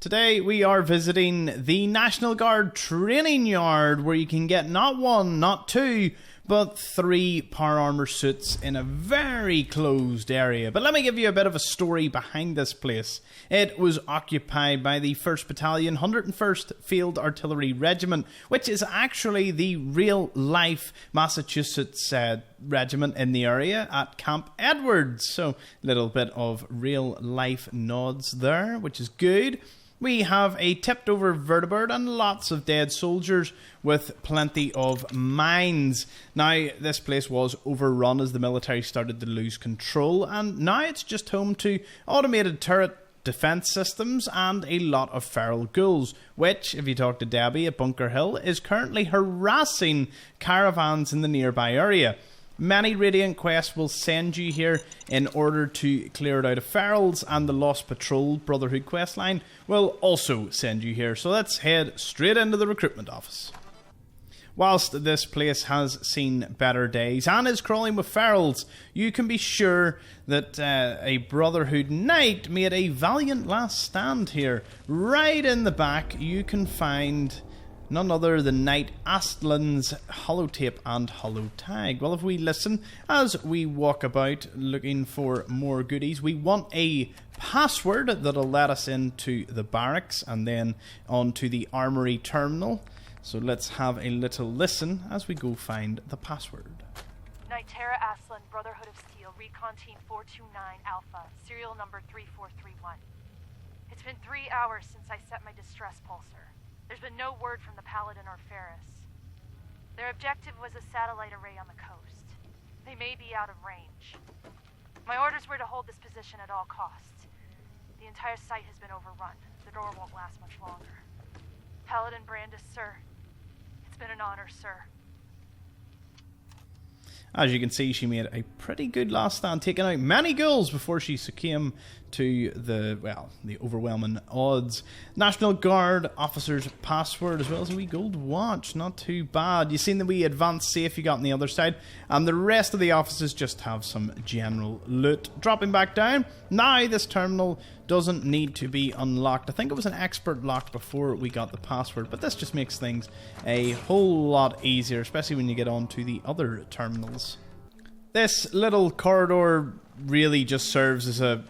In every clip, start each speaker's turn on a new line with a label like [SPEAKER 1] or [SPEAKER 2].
[SPEAKER 1] Today we are visiting the National Guard training yard where you can get not one, not two, but 3 power armor suits in a very closed area. But let me give you a bit of a story behind this place. It was occupied by the 1st Battalion, 101st Field Artillery Regiment, which is actually the real-life Massachusetts regiment in the area at Camp Edwards. So, a little bit of real-life nods there, which is good. We have a tipped-over vertibird and lots of dead soldiers with plenty of mines. Now, this place was overrun as the military started to lose control, and now it's just home to automated turret defense systems and a lot of feral ghouls, which, if you talk to Debbie at Bunker Hill, is currently harassing caravans in the nearby area. Many Radiant quests will send you here in order to clear it out of ferals, and the Lost Patrol Brotherhood questline will also send you here. So let's head straight into the recruitment office. Whilst this place has seen better days and is crawling with ferals, you can be sure that a Brotherhood Knight made a valiant last stand here. Right in the back you can find none other than Knight Astlin's holotape and holotag. Well, if we listen as we walk about looking for more goodies, we want a password that'll let us into the barracks and then onto the armory terminal. So let's have a little listen as we go find the password.
[SPEAKER 2] Knight Tara Astlin, Brotherhood of Steel, Recon Team 429 Alpha, serial number 3431. It's been 3 hours since I set my distress pulsar. There's been no word from the Paladin or Faris. Their objective was a satellite array on the coast. They may be out of range. My orders were to hold this position at all costs. The entire site has been overrun. The door won't last much longer. Paladin Brandis, sir. It's been an honor, sir.
[SPEAKER 1] As you can see, she made a pretty good last stand, taking out many ghouls before she succumbed to the overwhelming odds. National Guard officer's password, as well as a wee gold watch. Not too bad. You seen the wee advanced safe you got on the other side, and the rest of the offices just have some general loot. Dropping back down, now this terminal doesn't need to be unlocked. I think it was an expert lock before we got the password, but this just makes things a whole lot easier, especially when you get on to the other terminals. This little corridor really just serves as a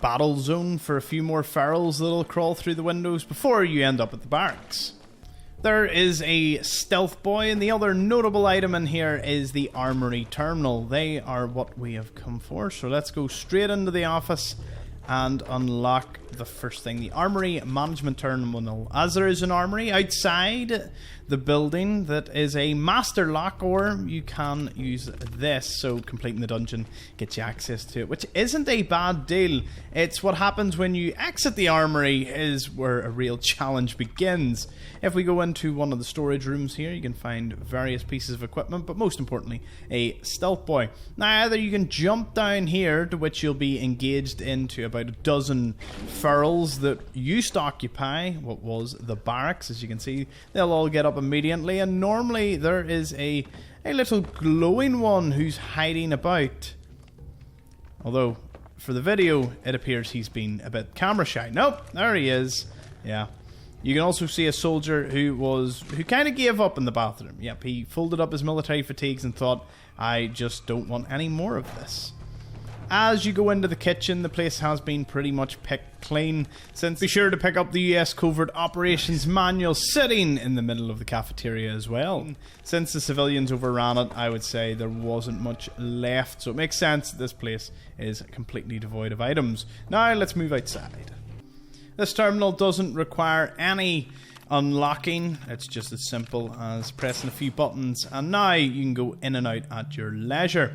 [SPEAKER 1] battle zone for a few more ferals that'll crawl through the windows before you end up at the barracks. There is a stealth boy, and the other notable item in here is the armory terminal. They are what we have come for, so let's go straight into the office and unlock the first thing, the armory management terminal. As there is an armory outside the building that is a master lock, or you can use this, so completing the dungeon gets you access to it, which isn't a bad deal. It's what happens when you exit the armory is where a real challenge begins. If we go into one of the storage rooms here, you can find various pieces of equipment, but most importantly, a stealth boy. Now, either you can jump down here, to which you'll be engaged into about a dozen ferals that used to occupy what was the barracks. As you can see, they'll all get up immediately, and normally there is a little glowing one who's hiding about. Although, for the video, it appears he's been a bit camera shy. Nope, there he is. Yeah. You can also see a soldier who kind of gave up in the bathroom. Yep, he folded up his military fatigues and thought, I just don't want any more of this. As you go into the kitchen, the place has been pretty much picked clean. Be sure to pick up the US Covert Operations Manual sitting in the middle of the cafeteria as well. Since the civilians overran it, I would say there wasn't much left, so it makes sense that this place is completely devoid of items. Now let's move outside. This terminal doesn't require any unlocking. It's just as simple as pressing a few buttons, and now you can go in and out at your leisure.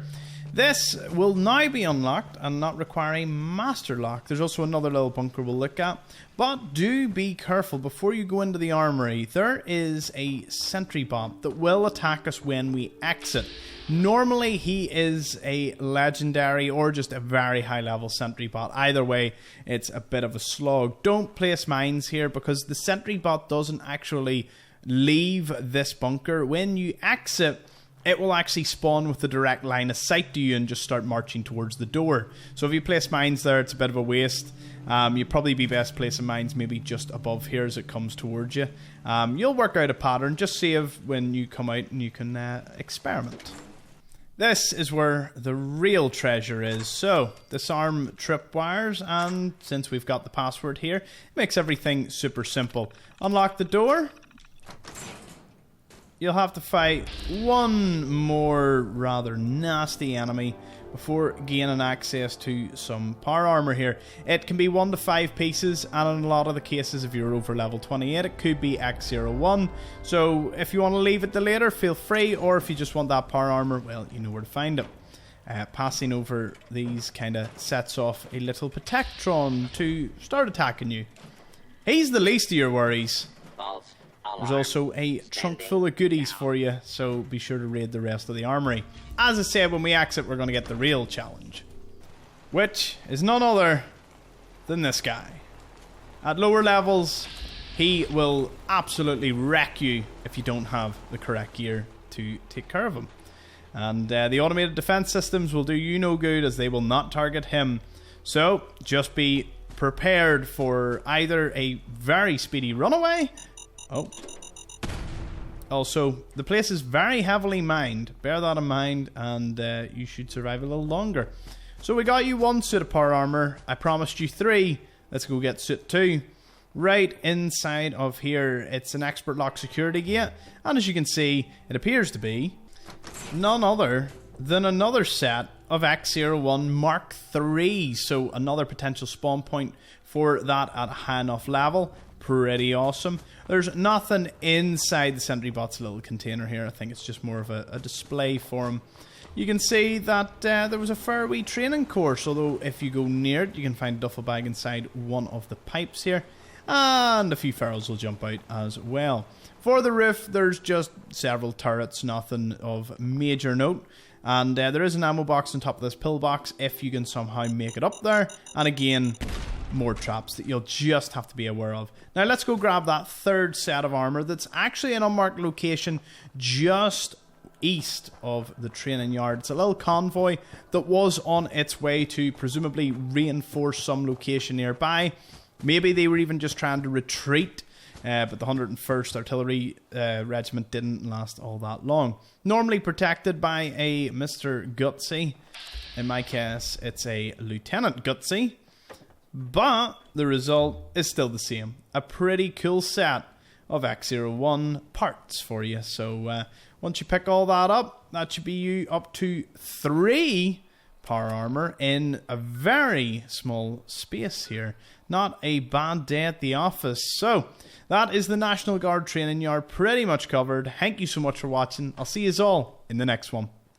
[SPEAKER 1] This will now be unlocked and not require a master lock. There's also another little bunker we'll look at. But do be careful before you go into the armory. There is a sentry bot that will attack us when we exit. Normally he is a legendary or just a very high level sentry bot. Either way, it's a bit of a slog. Don't place mines here because the sentry bot doesn't actually leave this bunker. When you exit, it will actually spawn with the direct line of sight to you and just start marching towards the door. So if you place mines there, it's a bit of a waste. You'd probably be best placing mines maybe just above here as it comes towards you. You'll work out a pattern. Just save when you come out and you can experiment. This is where the real treasure is. So, disarm tripwires, and since we've got the password here, it makes everything super simple. Unlock the door. You'll have to fight one more rather nasty enemy before gaining access to some power armor here. It can be 1 to 5 pieces, and in a lot of the cases, if you're over level 28, it could be X01. So if you want to leave it to later, feel free, or if you just want that power armor, well, you know where to find it. Passing over these kind of sets off a little Protectron to start attacking you. He's the least of your worries. There's also a trunk full of goodies for you, so be sure to raid the rest of the armory. As I said, when we exit, we're going to get the real challenge, which is none other than this guy. At lower levels, he will absolutely wreck you if you don't have the correct gear to take care of him. And the automated defense systems will do you no good, as they will not target him. So just be prepared for either a very speedy runaway. Oh. Also, the place is very heavily mined. Bear that in mind, and you should survive a little longer. So we got you 1 suit of power armor. I promised you 3. Let's go get suit 2. Right inside of here, it's an expert lock security gate. And as you can see, it appears to be none other than another set of X01 Mark III. So another potential spawn point for that at a high enough level. Pretty awesome. There's nothing inside the sentry bot's little container here. I think it's just more of a display for him. You can see that there was a fair wee training course, although if you go near it, you can find a duffel bag inside one of the pipes here. And a few ferals will jump out as well. For the roof, there's just several turrets, nothing of major note. And there is an ammo box on top of this pillbox if you can somehow make it up there. And again, more traps that you'll just have to be aware of. Now let's go grab that 3rd set of armor that's actually an unmarked location just east of the training yard. It's a little convoy that was on its way to presumably reinforce some location nearby. Maybe they were even just trying to retreat, but the 101st Artillery Regiment didn't last all that long. Normally protected by a Mr. Gutsy. In my case, it's a Lieutenant Gutsy. But the result is still the same. A pretty cool set of X01 parts for you. So once you pick all that up, that should be you up to 3 power armor in a very small space here. Not a bad day at the office. So that is the National Guard training yard pretty much covered. Thank you so much for watching. I'll see you all in the next one.